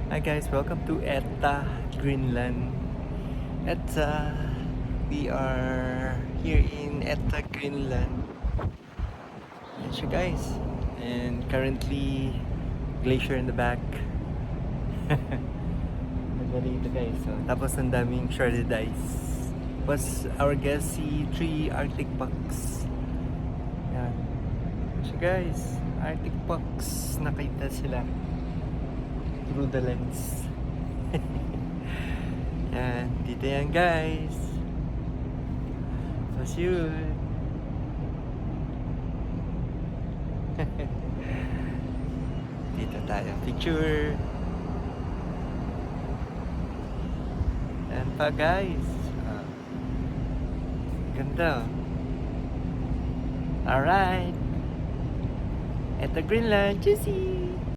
Hi guys, welcome to ETA, Greenland. ETA, we are here in ETA, Greenland. Yan siya guys. And currently, glacier in the back. Nagmali ito guys. So, tapos ang daming shredded ice. Was our guest si 3 Arctic Pucks. Yan. Yan siya guys. Arctic Pucks. Nakita sila. Through the lens. Yan, dito yan guys. So yun. Dito tayo picture. Yan pa guys. Ganda. Alright. Ito Greenland, juicy.